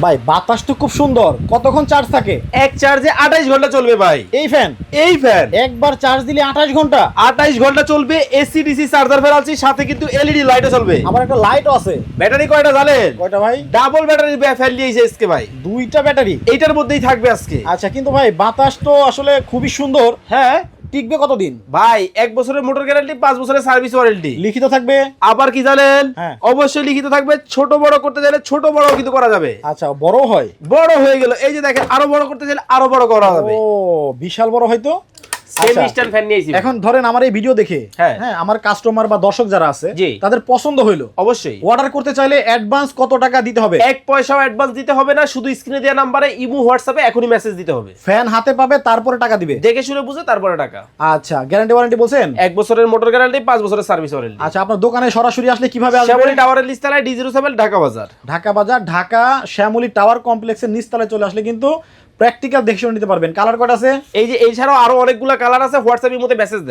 ভাই বাতাস তো খুব সুন্দর, কতক্ষণ চার্জ থাকে? এক চার্জে 28 ঘন্টা চলবে ভাই। এই ফ্যান একবার চার্জ দিলে 28 ঘন্টা? 28 ঘন্টা চলবে। এসি ডিসি চার্জার ফেরালছি, সাথে কিন্তু এলইডি লাইটও চলবে। আবার একটা লাইটও আছে। ব্যাটারি কয়টা জানেন? কয়টা ভাই? ডাবল ব্যাটারি ফ্যান নিয়েছে আজকে ভাই। দুইটা ব্যাটারি এইটার মধ্যেই থাকবে আজকে। আচ্ছা, কিন্তু ভাই বাতাস তো আসলে খুবই সুন্দর। হ্যাঁ, টিকবে কতদিন? ভাই 1 বছরের মোটর গ্যারান্টি, 5 বছরের সার্ভিস ওয়ারেন্টি। লিখিত থাকবে? আবার কি জানেন? হ্যাঁ। অবশ্যই লিখিত থাকবে। ছোট বড় করতে চাইলে ছোট বড় কিন্তু করা যাবে। আচ্ছা, বড় হয়? বড় হয়ে গেল, এই যে দেখেন, আরো বড় করতে চাইলে আরো বড় করা যাবে। ও, বিশাল বড় হয়তো। সেমি স্ট্যান্ড ফ্যান নিয়েছি। এখন ধরেন আমার এই ভিডিও দেখে হ্যাঁ আমার কাস্টমার বা দর্শক যারা আছে জি, তাদের পছন্দ হইলো, অবশ্যই অর্ডার করতে চাইলে অ্যাডভান্স কত টাকা দিতে হবে? 1 পয়সাও অ্যাডভান্স দিতে হবে না, শুধু স্ক্রিনে দেওয়া নম্বরে ইমো হোয়াটসঅ্যাপে এখনই মেসেজ দিতে হবে। ফ্যান হাতে পাবে, তারপরে টাকা দিবে? দেখে শুনে বুঝে তারপরে টাকা। আচ্ছা, গ্যারান্টি ওয়ারেন্টি বলছেন? 1 বছরের মোটর গ্যারান্টি, 5 বছরের সার্ভিস ওয়ারেন্টি। আচ্ছা, আপনার দোকানে সরাসরি আসলে কিভাবে আসবে? শ্যামলী টাওয়ারের নিচতলায় D07 ঢাকা বাজার। ঢাকা বাজার, ঢাকা শ্যামলী টাওয়ার কমপ্লেক্সের নিচতলায় চলে আসলে কিন্তু প্র্যাকটিক্যাল দেখে শুনে নিতে পারবেন। কালার কয়টা আছে? এই যে এই ছাড়াও আরো অনেকগুলা কালার আছে, হোয়াটসঅ্যাপের মধ্যে মেসেজ